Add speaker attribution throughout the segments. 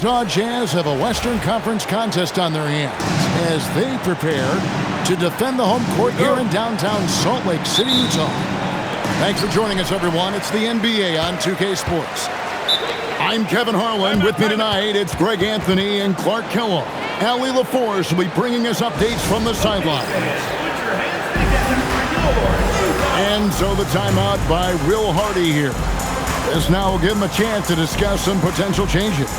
Speaker 1: Utah Jazz have a Western Conference contest on their hands as they prepare to defend the home court here in downtown Salt Lake City, Utah. Thanks for joining us, everyone. It's the NBA on 2K Sports. I'm Kevin Harlan. With me tonight, it's Greg Anthony and Clark Kellogg. Allie LaForce will be bringing us updates from the sideline. And so the timeout by Will Hardy here. This now will give him a chance to discuss some potential changes.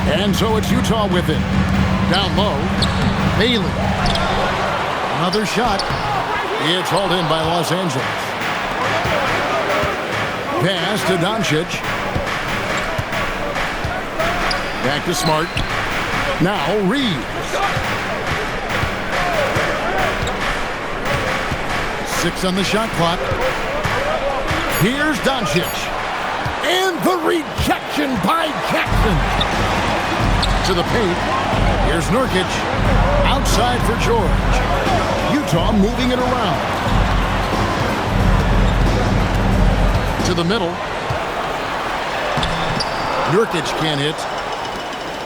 Speaker 1: And so it's Utah with it. Down low, Bailey. Another shot. It's hauled in by Los Angeles. Pass to Doncic. Back to Smart. Now Reed. 6 on the shot clock. Here's Doncic. And the rejection by Jackson. To the paint. Here's Nurkic. Outside for George. Utah moving it around. To the middle. Nurkic can't hit.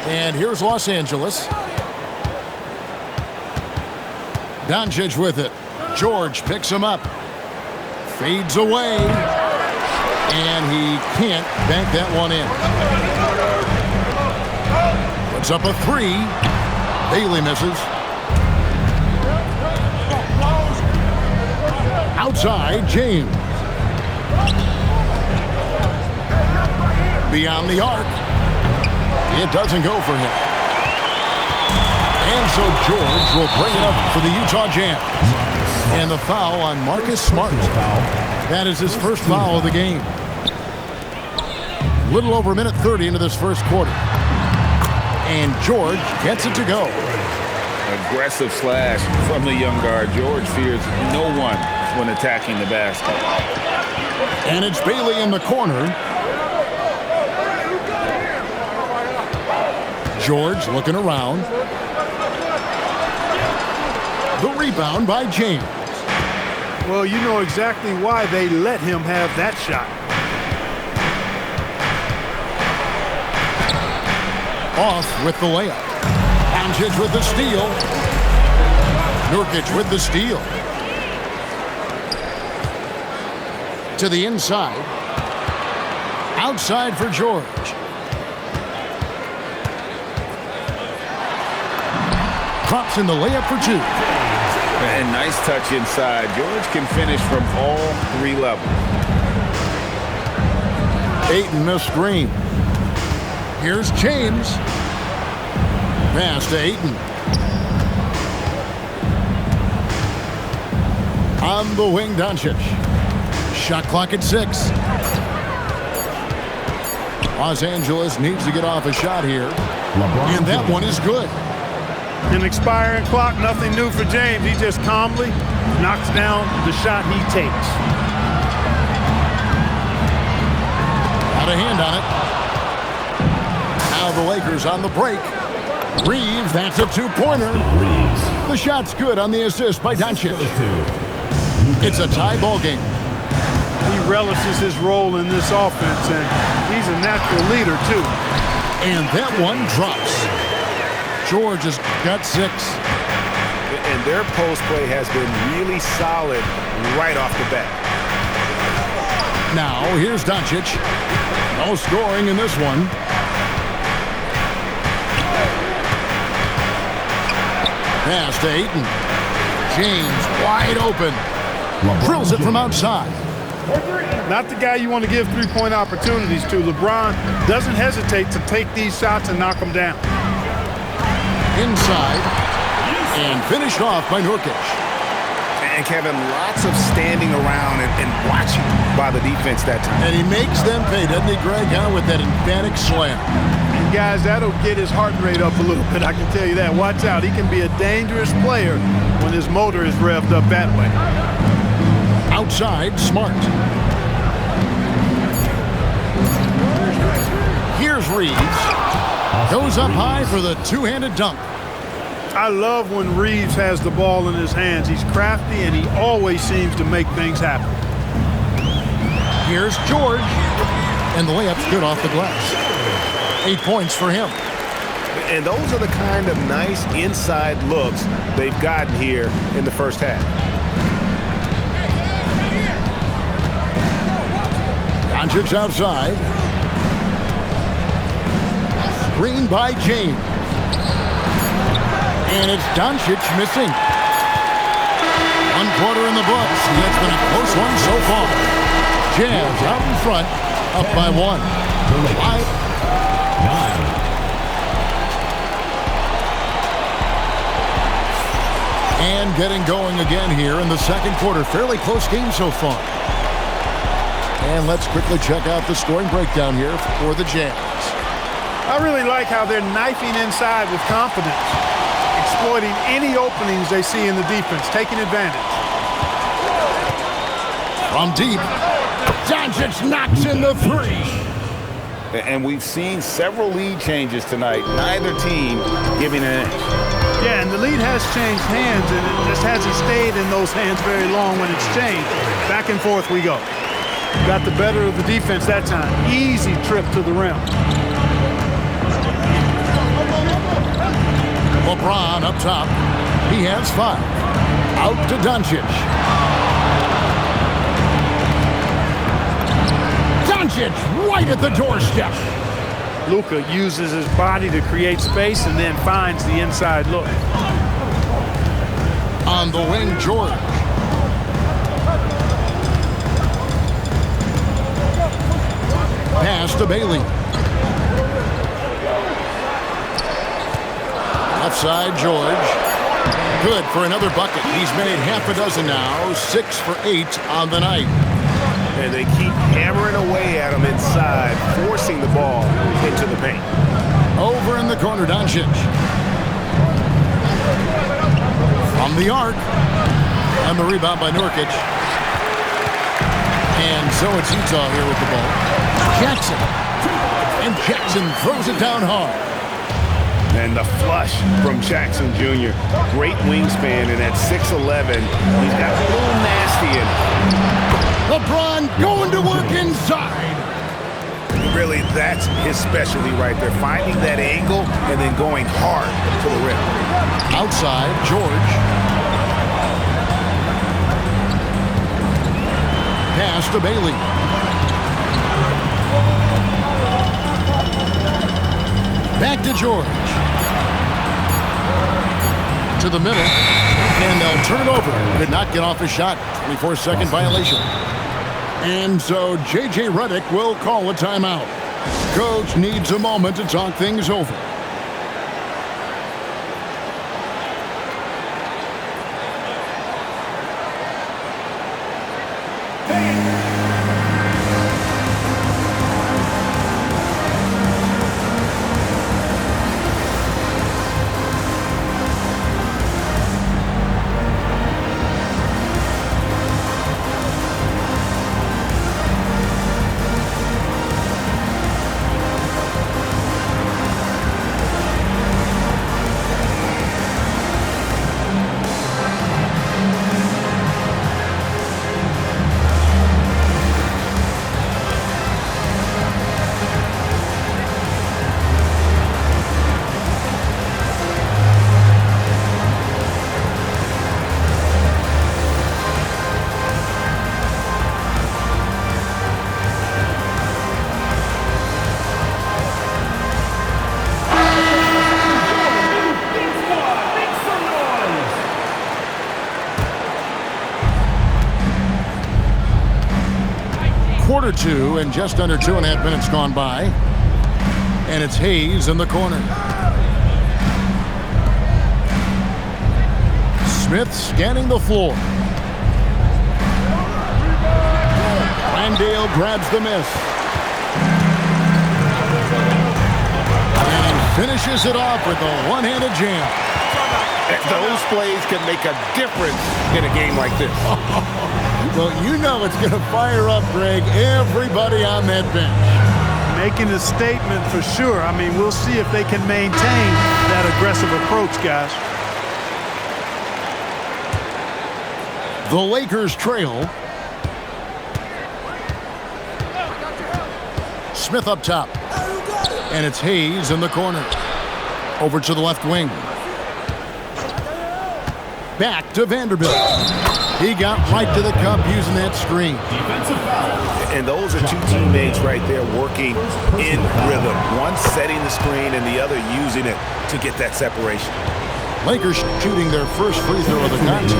Speaker 1: And here's Los Angeles. Doncic with it. George picks him up. Fades away. And he can't bank that one in. Puts up a 3. Bailey misses. Outside, James. Beyond the arc. It doesn't go for him. And so George will bring it up for the Utah Jazz. And the foul on Marcus Smart. That is his first foul of the game. Little over a minute 30 into this first quarter. And George gets it to go.
Speaker 2: Aggressive slash from the young guard. George fears no one when attacking the basket.
Speaker 1: And it's Bailey in the corner. George looking around. The rebound by James.
Speaker 3: Well, you know exactly why they let him have that shot.
Speaker 1: Off with the layup. Doncic with the steal. Nurkic with the steal. To the inside. Outside for George. Drops in the layup for 2.
Speaker 2: And nice touch inside. George can finish from all 3 levels.
Speaker 1: Ayton the screen. Here's James. Pass to Ayton. On the wing, Doncic. Shot clock at 6. Los Angeles needs to get off a shot here. And that one is good.
Speaker 3: An expiring clock, nothing new for James. He just calmly knocks down the shot he takes.
Speaker 1: Got a hand on it. Now the Lakers on the break. Reeves, that's a 2-pointer. The shot's good on the assist by Doncic. It's a tie ball game.
Speaker 3: He relishes his role in this offense, and he's a natural leader, too.
Speaker 1: And that one drops. George has got 6.
Speaker 4: And their post play has been really solid right off the bat.
Speaker 1: Now, here's Doncic. No scoring in this one. Pass to Ayton. James wide open. Drills it from outside.
Speaker 3: Not the guy you want to give three-point opportunities to. LeBron doesn't hesitate to take these shots and knock them down.
Speaker 1: Inside. And finished off by Nurkic.
Speaker 4: And Kevin, lots of standing around and watching by the defense that time.
Speaker 1: And he makes them pay, doesn't he, Greg? With that emphatic slam.
Speaker 3: And guys, that'll get his heart rate up a little bit, I can tell you that. Watch out. He can be a dangerous player when his motor is revved up that way.
Speaker 1: Outside, Smart. Here's Reeves. Goes up high for the two-handed dunk.
Speaker 3: I love when Reeves has the ball in his hands. He's crafty, and he always seems to make things happen.
Speaker 1: Here's George. And the layup's good off the glass. 8 points for him.
Speaker 4: And those are the kind of nice inside looks they've gotten here in the first half.
Speaker 1: Doncic outside. Screen by James. And it's Doncic missing. 1 quarter in the books. That's been a close one so far. Jazz out in front, up by 1.
Speaker 5: 9.
Speaker 1: And getting going again here in the second quarter. Fairly close game so far. And let's quickly check out the scoring breakdown here for the Jazz.
Speaker 3: I really like how they're knifing inside with confidence, exploiting any openings they see in the defense, taking advantage.
Speaker 1: From deep, Doncic knocks in the 3.
Speaker 2: And we've seen several lead changes tonight. Neither team giving an inch.
Speaker 3: Yeah, and the lead has changed hands, and it just hasn't stayed in those hands very long when it's changed. Back and forth we go. Got the better of the defense that time. Easy trip to the rim.
Speaker 1: LeBron up top. He has 5. Out to Doncic. Doncic right at the doorstep.
Speaker 3: Luka uses his body to create space and then finds the inside look.
Speaker 1: On the wing, George. Pass to Bailey. Left side, George. Good for another bucket. He's made half a dozen now. 6 for 8 on the night.
Speaker 4: And they keep hammering away at him inside, forcing the ball into the paint.
Speaker 1: Over in the corner, Doncic. From the arc. And the rebound by Nurkic. And so it's Utah here with the ball. Jackson. And Jackson throws it down hard.
Speaker 4: And the flush from Jackson Jr. Great wingspan, and at 6'11", he's got a little nasty in it.
Speaker 1: LeBron going to work inside.
Speaker 4: Really, that's his specialty right there, finding that angle and then going hard to the rim.
Speaker 1: Outside, George. Pass to Bailey. Back to George. To the middle. And they'll turn it over. Did not get off his shot. 24-second violation. And so J.J. Redick will call a timeout. Coach needs a moment to talk things over. quarter two, and just under 2.5 minutes gone by. And it's Hayes in the corner. Smith scanning the floor. Landale grabs the miss. And finishes it off with a one-handed jam.
Speaker 4: Those plays can make a difference in a game like this.
Speaker 1: Well, you know it's going to fire up, Greg, everybody on that bench.
Speaker 3: Making a statement for sure. I mean, we'll see if they can maintain that aggressive approach, guys.
Speaker 1: The Lakers trail. Smith up top. And it's Hayes in the corner. Over to the left wing. Back to Vanderbilt. He got right to the cup using that screen.
Speaker 4: And those are two teammates right there working in rhythm. One setting the screen and the other using it to get that separation.
Speaker 1: Lakers shooting their first free throw of the contest.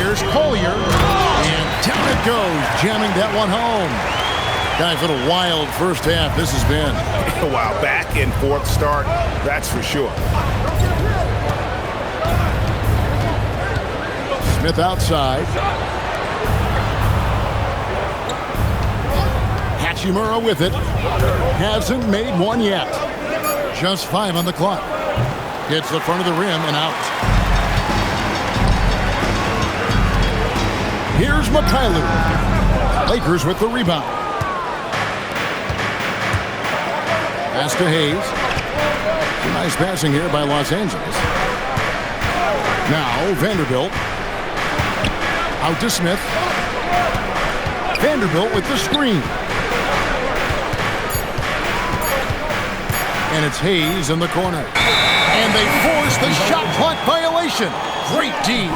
Speaker 1: Here's Collier. And down it goes, jamming that one home. Guys, what a wild first half this has been.
Speaker 4: Wow, back and forth start, that's for sure.
Speaker 1: Smith outside. Hachimura with it. Hasn't made one yet. Just 5 on the clock. Hits the front of the rim and out. Here's Mikhailuk. Lakers with the rebound. Pass to Hayes. Nice passing here by Los Angeles. Now Vanderbilt. Out to Smith. Vanderbilt with the screen. And it's Hayes in the corner. And they force the shot clock violation. Great D.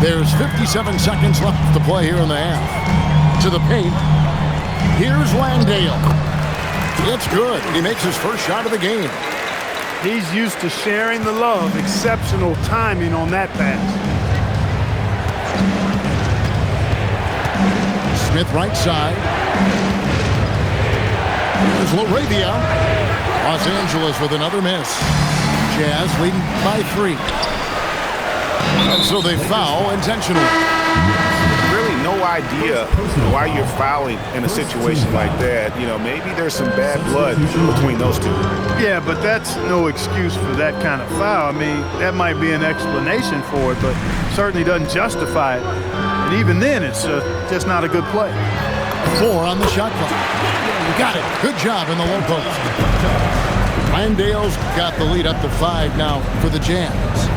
Speaker 1: There's 57 seconds left to play here in the half. To the paint. Here's Landale. It's good. He makes his first shot of the game.
Speaker 3: He's used to sharing the love. Exceptional timing on that pass.
Speaker 1: Smith right side. Here's LaRavia. Los Angeles with another miss. Jazz leading by 3. And so they foul intentionally.
Speaker 4: Really no idea why you're fouling in a situation like that. You know, maybe there's some bad blood between those two.
Speaker 3: Yeah, but that's no excuse for that kind of foul. I mean, that might be an explanation for it, but certainly doesn't justify it. And even then, it's just not a good play.
Speaker 1: 4 on the shot clock. Got it. Good job in the low post. Landale's got the lead up to 5 now for the Jazz.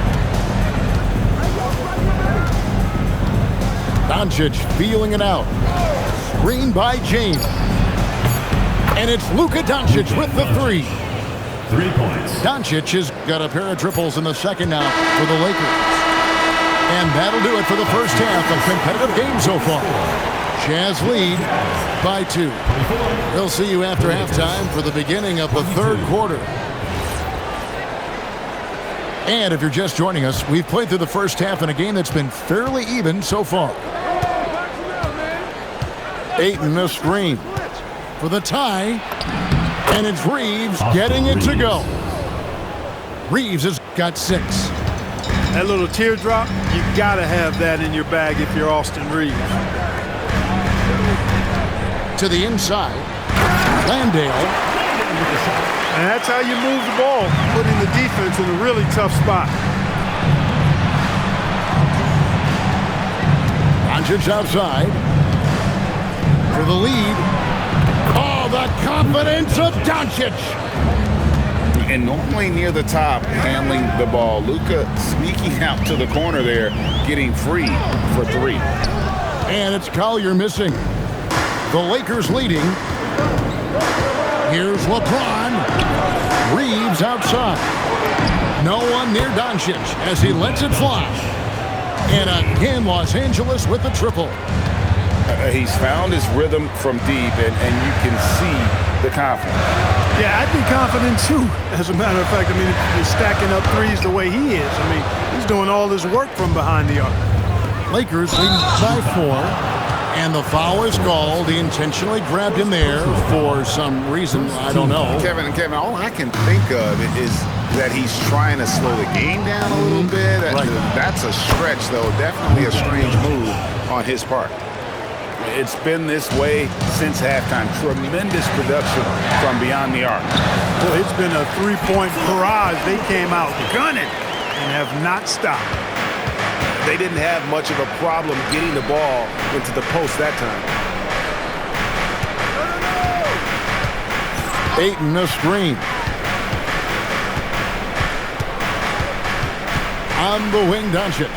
Speaker 1: Doncic feeling it out. Screen by James. And it's Luka Doncic with the 3.
Speaker 5: 3 points.
Speaker 1: Doncic has got a pair of triples in the second now for the Lakers. And that'll do it for the first half of competitive game so far. Jazz lead by 2. We'll see you after halftime for the beginning of the third quarter. And if you're just joining us, we've played through the first half in a game that's been fairly even so far. Ayton the screen for the tie. And it's Reeves getting it to go. Reeves has got 6.
Speaker 3: That little teardrop, you got to have that in your bag if you're Austin Reeves.
Speaker 1: To the inside. Landale.
Speaker 3: And that's how you move the ball, putting the defense in a really tough spot.
Speaker 1: Doncic outside. For the lead. Oh, the confidence of Doncic.
Speaker 2: And normally near the top, handling the ball. Luka sneaking out to the corner there, getting free for 3.
Speaker 1: And it's Collier missing. The Lakers leading. Here's LeBron. Reeves outside. No one near Doncic as he lets it fly. And again, Los Angeles with the triple.
Speaker 2: He's found his rhythm from deep, and you can see the confidence.
Speaker 3: Yeah, I'd be confident too. As a matter of fact, I mean, if he's stacking up threes the way he is, I mean, he's doing all his work from behind the arc.
Speaker 1: Lakers leading by 4. And the foul is called. He intentionally grabbed him there for some reason. I don't know.
Speaker 2: Kevin, all I can think of is that he's trying to slow the game down a little bit.
Speaker 1: Right.
Speaker 2: That's a stretch, though. Definitely a strange move on his part.
Speaker 4: It's been this way since halftime. Tremendous production from beyond the arc.
Speaker 3: Well, it's been a three-point barrage. They came out gunning and have not stopped.
Speaker 4: They didn't have much of a problem getting the ball into the post that time.
Speaker 1: Ayton a screen. On the wing, Doncic.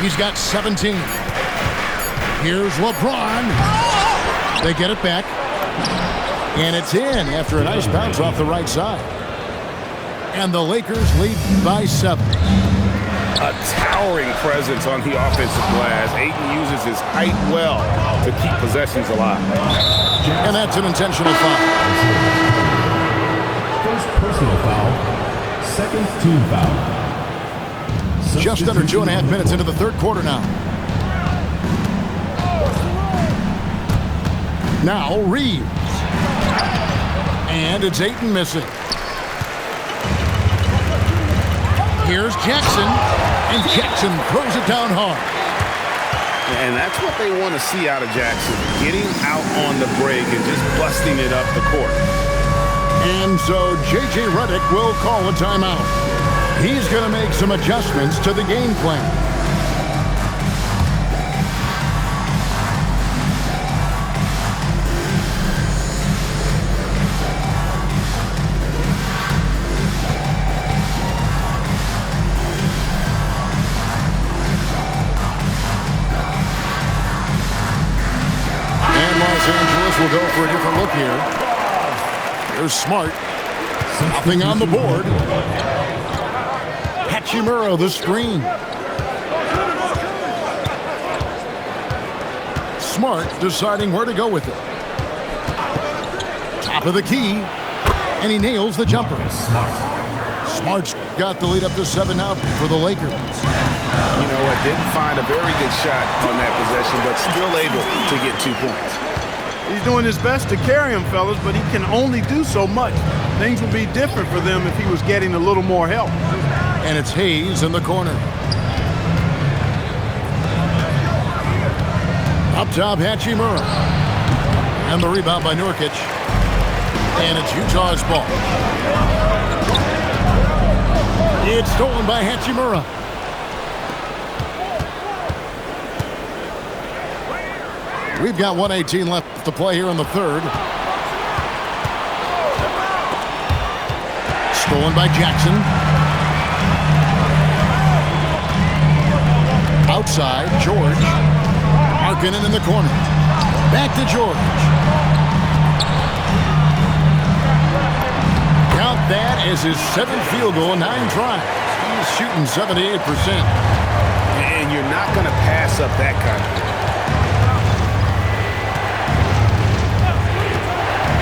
Speaker 1: He's got 17. Here's LeBron. They get it back. And it's in after a nice bounce off the right side. And the Lakers lead by 7.
Speaker 4: A towering presence on the offensive glass. Ayton uses his height well to keep possessions alive.
Speaker 1: And that's an intentional foul.
Speaker 5: First personal foul. Second team foul.
Speaker 1: Just under 2.5 minutes into the third quarter now. Now Reeves. And it's Ayton missing. Here's Jackson. And Jackson throws it down hard.
Speaker 4: And that's what they want to see out of Jackson. Getting out on the break and just busting it up the court.
Speaker 1: And so J.J. Redick will call a timeout. He's going to make some adjustments to the game plan. Los Angeles will go for a different look here. There's Smart. Nothing on the board. Hachimura, the screen. Smart deciding where to go with it. Top of the key. And he nails the jumper. Smart's got the lead up to 7 now for the Lakers.
Speaker 4: You know what? Didn't find a very good shot on that possession, but still able to get 2 points.
Speaker 3: He's doing his best to carry him, fellas, but he can only do so much. Things would be different for them if he was getting a little more help.
Speaker 1: And it's Hayes in the corner. Up top, Hachimura. And the rebound by Nurkic. And it's Utah's ball. It's stolen by Hachimura. We've got 1:18 left to play here in the third. Stolen by Jackson. Outside, George. Markkanen in the corner. Back to George. Count that as his 7th field goal in 9 tries. He's shooting 78%.
Speaker 4: And you're not going to pass up that kind of thing.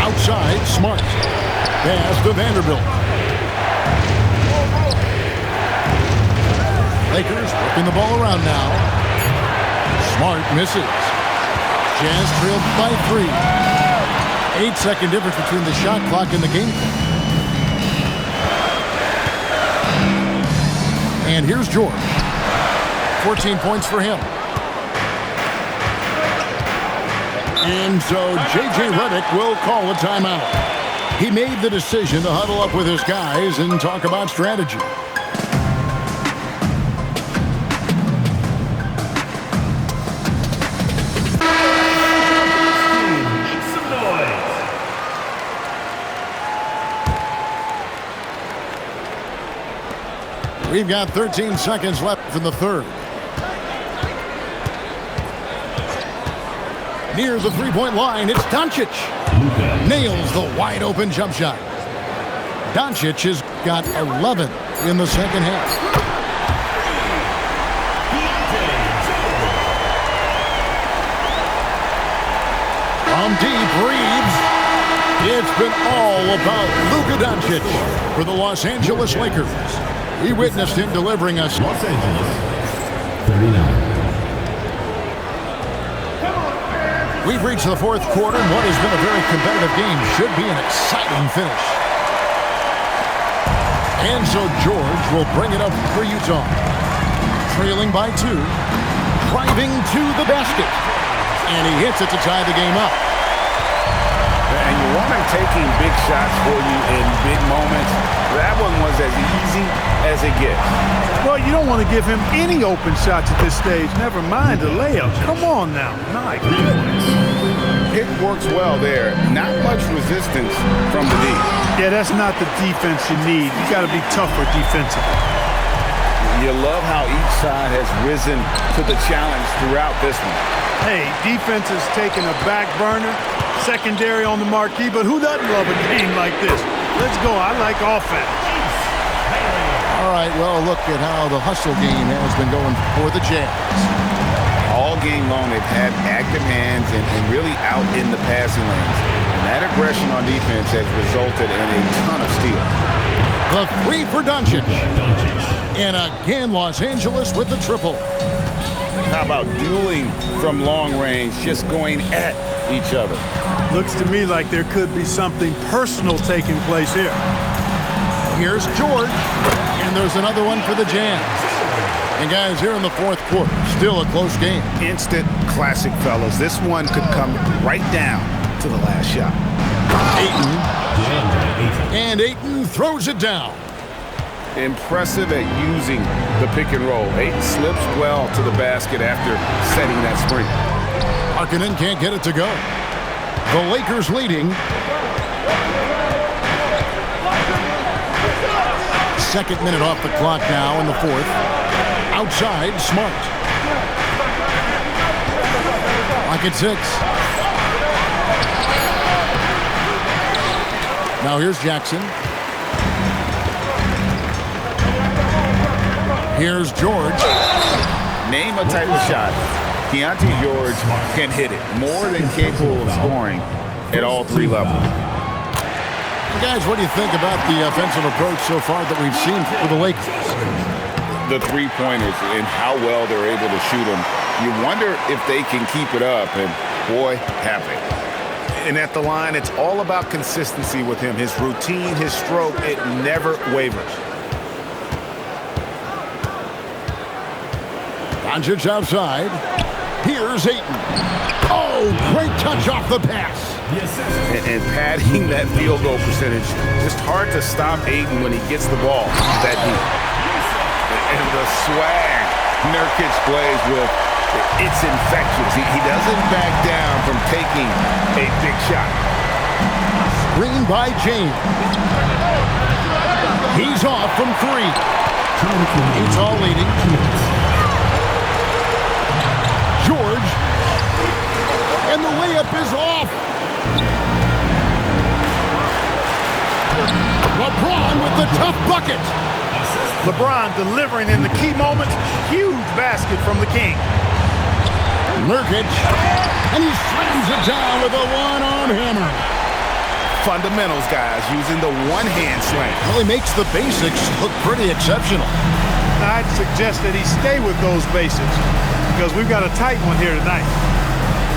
Speaker 1: Outside, Smart. Pass to Vanderbilt. Lakers working the ball around now. Smart misses. Jazz trailed by 3. 8-second difference between the shot clock and the game clock. And here's George. 14 points for him. And so J.J. Redick will call a timeout. He made the decision to huddle up with his guys and talk about strategy. We've got 13 seconds left in the third. Near the three-point line, it's Doncic. Nails the wide-open jump shot. Doncic has got 11 in the second half. From deep, Reeves. It's been all about Luka Doncic for the Los Angeles Lakers. We witnessed him delivering us.
Speaker 5: Los Angeles, 39.
Speaker 1: We've reached the fourth quarter, and what has been a very competitive game should be an exciting finish. And so George will bring it up for Utah. Trailing by 2. Driving to the basket. And he hits it to tie the game up.
Speaker 2: And you want him taking big shots for you in big moments. That one was as easy as it gets.
Speaker 3: Well, you don't want to give him any open shots at this stage. Never mind a layup. Come on now. My goodness.
Speaker 2: It works well there. Not much resistance from the D.
Speaker 3: Yeah, that's not the defense you need. You got to be tougher defensively.
Speaker 2: You love how each side has risen to the challenge throughout this one.
Speaker 3: Hey, defense is taking a back burner, secondary on the marquee, but who doesn't love a game like this? Let's go. I like offense.
Speaker 1: All right, well, look at how the hustle game has been going for the Jazz.
Speaker 2: All game long, they've had active hands and really out in the passing lanes. And that aggression on defense has resulted in a ton of steals.
Speaker 1: The 3 for Doncic. And again, Los Angeles with the triple.
Speaker 2: How about dueling from long range, just going at each other?
Speaker 3: Looks to me like there could be something personal taking place here.
Speaker 1: Here's George. And there's another one for the Jazz. And guys, here in the fourth quarter, still a close game.
Speaker 4: Instant classic, fellas. This one could come right down to the last shot.
Speaker 1: Ayton. And Ayton throws it down.
Speaker 2: Impressive at using the pick and roll. Ayton slips well to the basket after setting that screen.
Speaker 1: Markkanen can't get it to go. The Lakers leading. Second minute off the clock now in the fourth. Outside, Smart. Like it's 6. Now here's Jackson. Here's George.
Speaker 2: Name a type of shot Keontae George can hit it. More than capable of scoring at all 3 levels.
Speaker 1: Guys, what do you think about the offensive approach so far that we've seen for the Lakers?
Speaker 2: The 3-pointers and how well they're able to shoot them. You wonder if they can keep it up, and boy, have they.
Speaker 4: And at the line, it's all about consistency with him. His routine, his stroke, it never wavers.
Speaker 1: Doncic outside. Here's Ayton. Oh, great touch off the pass.
Speaker 2: And padding that field goal percentage. Just hard to stop Ayton when he gets the ball that deep. And the swag Nurkic plays with, it's infectious. He doesn't back down from taking a big shot.
Speaker 1: Screen by James. He's off from 3. Utah leading. George. And the layup is off. LeBron with the tough bucket.
Speaker 3: LeBron delivering in the key moments. Huge basket from the King.
Speaker 1: Nurkic. And he slams it down with a one-arm hammer.
Speaker 4: Fundamentals, guys, using the one-hand slam.
Speaker 1: Well, he makes the basics look pretty exceptional.
Speaker 3: I'd suggest that he stay with those basics because we've got a tight one here tonight.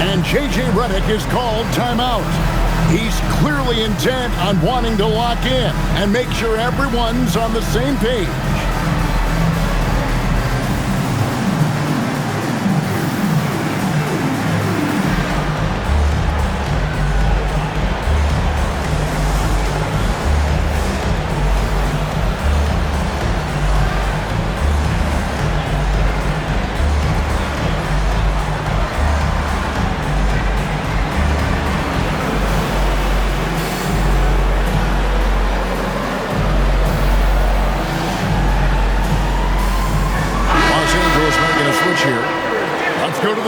Speaker 1: And J.J. Redick is called timeout. He's clearly intent on wanting to lock in and make sure everyone's on the same page.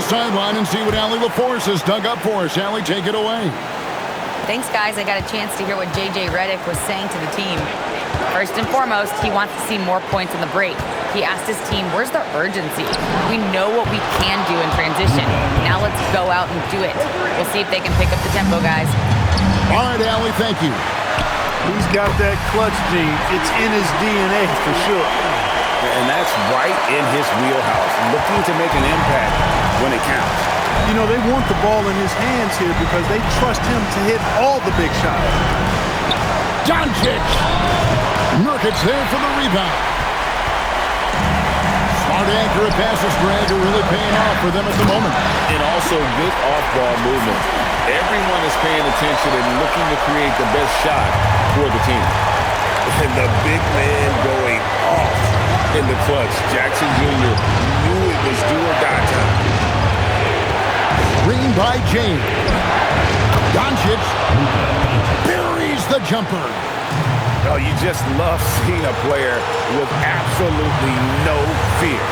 Speaker 1: Sideline and see what Allie LaForce has dug up for us. Allie, take it away.
Speaker 6: Thanks, guys. I got a chance to hear what J.J. Redick was saying to the team. First and foremost, he wants to see more points in the break. He asked his team, where's the urgency? We know what we can do in transition. Now let's go out and do it. We'll see if they can pick up the tempo, guys.
Speaker 1: All right, Allie, thank you.
Speaker 3: He's got that clutch gene. It's in his DNA for sure.
Speaker 2: And that's right in his wheelhouse, looking to make an impact when it counts.
Speaker 3: You know, they want the ball in his hands here because they trust him to hit all the big shots.
Speaker 1: Doncic. Nurkic there for the rebound. Smart, accurate passes, Greg, are really paying off for them at the moment.
Speaker 2: And also good off-ball movement. Everyone is paying attention and looking to create the best shot for the team.
Speaker 4: And the big man going off in the clutch. Jackson Jr. knew it was do or die time.
Speaker 1: Green by James. Doncic buries the jumper.
Speaker 2: Oh, you just love seeing a player with absolutely no fear.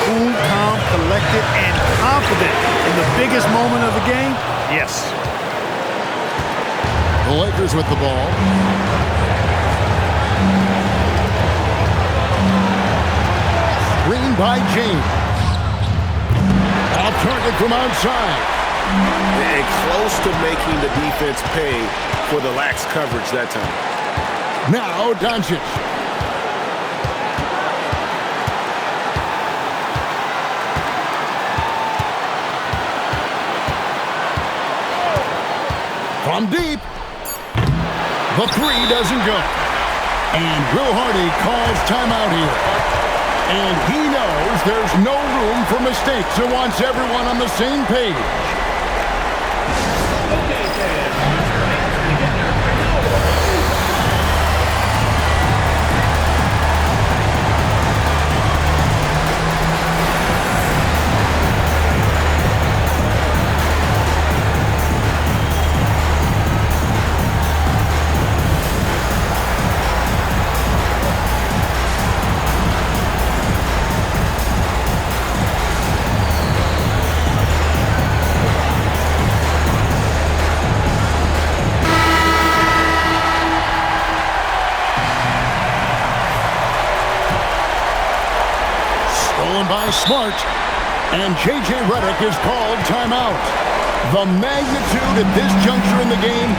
Speaker 3: Cool, calm, collected, and confident in the biggest moment of the game. Yes.
Speaker 1: The Lakers with the ball. Green by James. Off target from outside.
Speaker 4: And close to making the defense pay for the lax coverage that time.
Speaker 1: Now Doncic. From deep. The three doesn't go. And Will Hardy calls timeout here. And he knows there's no room for mistakes and wants everyone on the same page. By Smart, and J.J. Redick is called timeout. The magnitude at this juncture in the game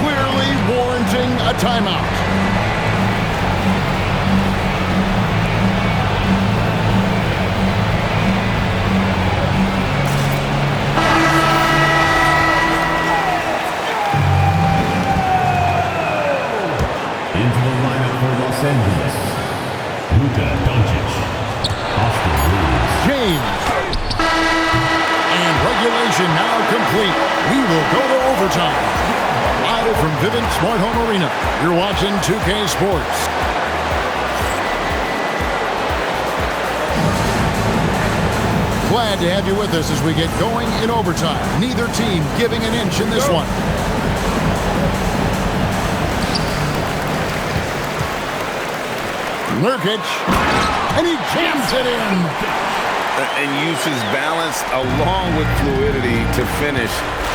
Speaker 1: clearly warranting a timeout.
Speaker 5: Into the lineup for Los Angeles, Luka Doncic.
Speaker 1: James. And regulation now complete. We will go to overtime. Live from Vivint Smart Home Arena, you're watching 2K Sports. Glad to have you with us as we get going in overtime. Neither team giving an inch in this one. Nurkic, and he jams it in.
Speaker 2: And uses balance along with fluidity to finish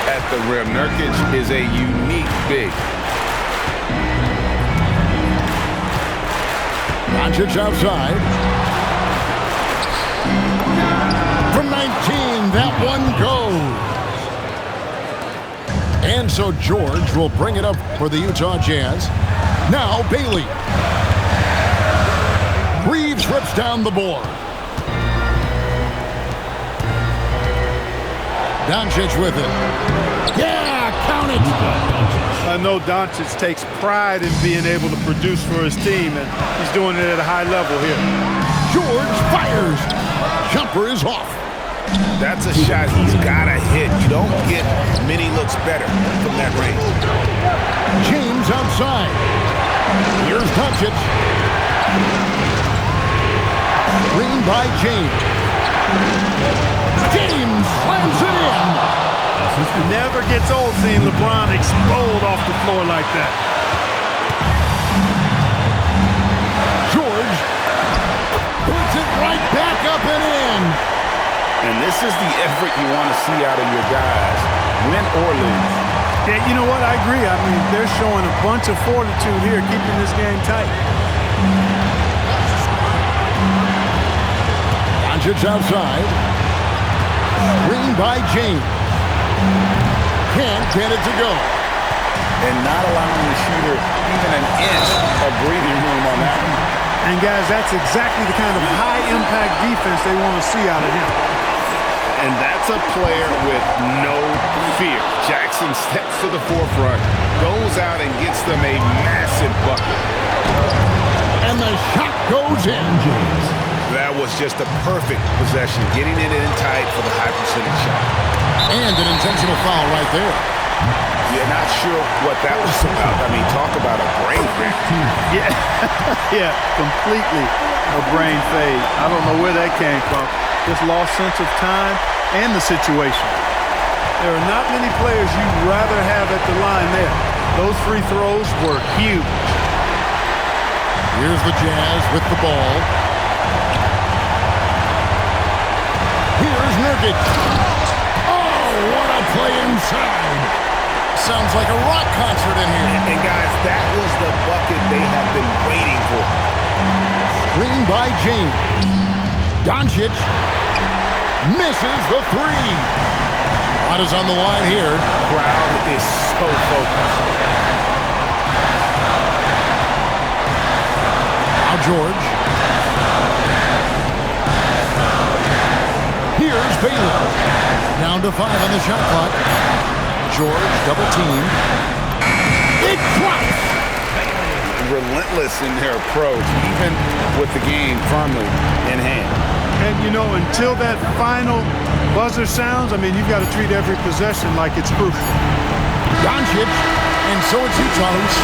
Speaker 2: at the rim. Nurkic is a unique big.
Speaker 1: Doncic outside. From 19, that one goes. And so George will bring it up for the Utah Jazz. Now Bailey. Reeves rips down the board. Doncic with it. Yeah, count it.
Speaker 3: I know Doncic takes pride in being able to produce for his team, and he's doing it at a high level here.
Speaker 1: George fires. Jumper is off.
Speaker 4: That's a shot he's got to hit. You don't get many looks better from that range.
Speaker 1: James outside. Here's Doncic. Green by James. James slams it in.
Speaker 3: Never gets old seeing LeBron explode off the floor like that.
Speaker 1: George puts it right back up and in.
Speaker 2: And this is the effort you want to see out of your guys, win or lose.
Speaker 3: Yeah, you know what? I agree. I mean, they're showing a bunch of fortitude here, keeping this game tight.
Speaker 1: Doncic outside. Screen by James. Can't get it to go.
Speaker 2: and not allowing the shooter even an inch of breathing room on that one.
Speaker 3: And, guys, that's exactly the kind of high-impact defense they want to see out of him.
Speaker 4: And that's a player with no fear. Jackson steps to the forefront, goes out and gets them a massive bucket.
Speaker 1: And the shot goes in.
Speaker 4: That was just a perfect possession, getting it in tight for the high percentage shot.
Speaker 1: And an intentional foul right there.
Speaker 4: You're not sure what that was about. I mean, talk about a brain cramp.
Speaker 3: Yeah, yeah, completely a brain fade. I don't know where that came from. Just lost sense of time and the situation. There are not many players you'd rather have at the line there. Those free throws were huge.
Speaker 1: Here's the Jazz with the ball. Here's Nurkic. Oh, what a play inside. Sounds like a rock concert in here.
Speaker 4: And guys, that was the bucket they have been waiting for.
Speaker 1: Screen by James. Doncic misses the three. What is on the line here?
Speaker 4: Crowd is so focused.
Speaker 1: Now George. Here's Baylor. Down to 5 on the shot clock. George double teamed. It drops.
Speaker 4: Relentless in their approach, even with the game firmly in hand.
Speaker 3: And, you know, until that final buzzer sounds, I mean, you've got to treat every possession like it's crucial.
Speaker 1: Doncic, and so it's Utah who's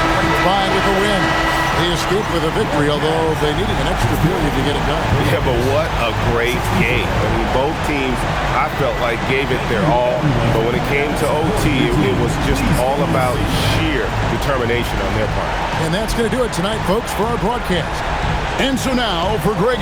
Speaker 1: by with a win. They escaped with a victory, although they needed an extra period to get it done.
Speaker 4: Yeah, but what a great game. I mean, both teams, I felt like, gave it their all. But when it came to OT, it was just all about sheer determination on their part.
Speaker 1: And that's going to do it tonight, folks, for our broadcast. And so now, for Greg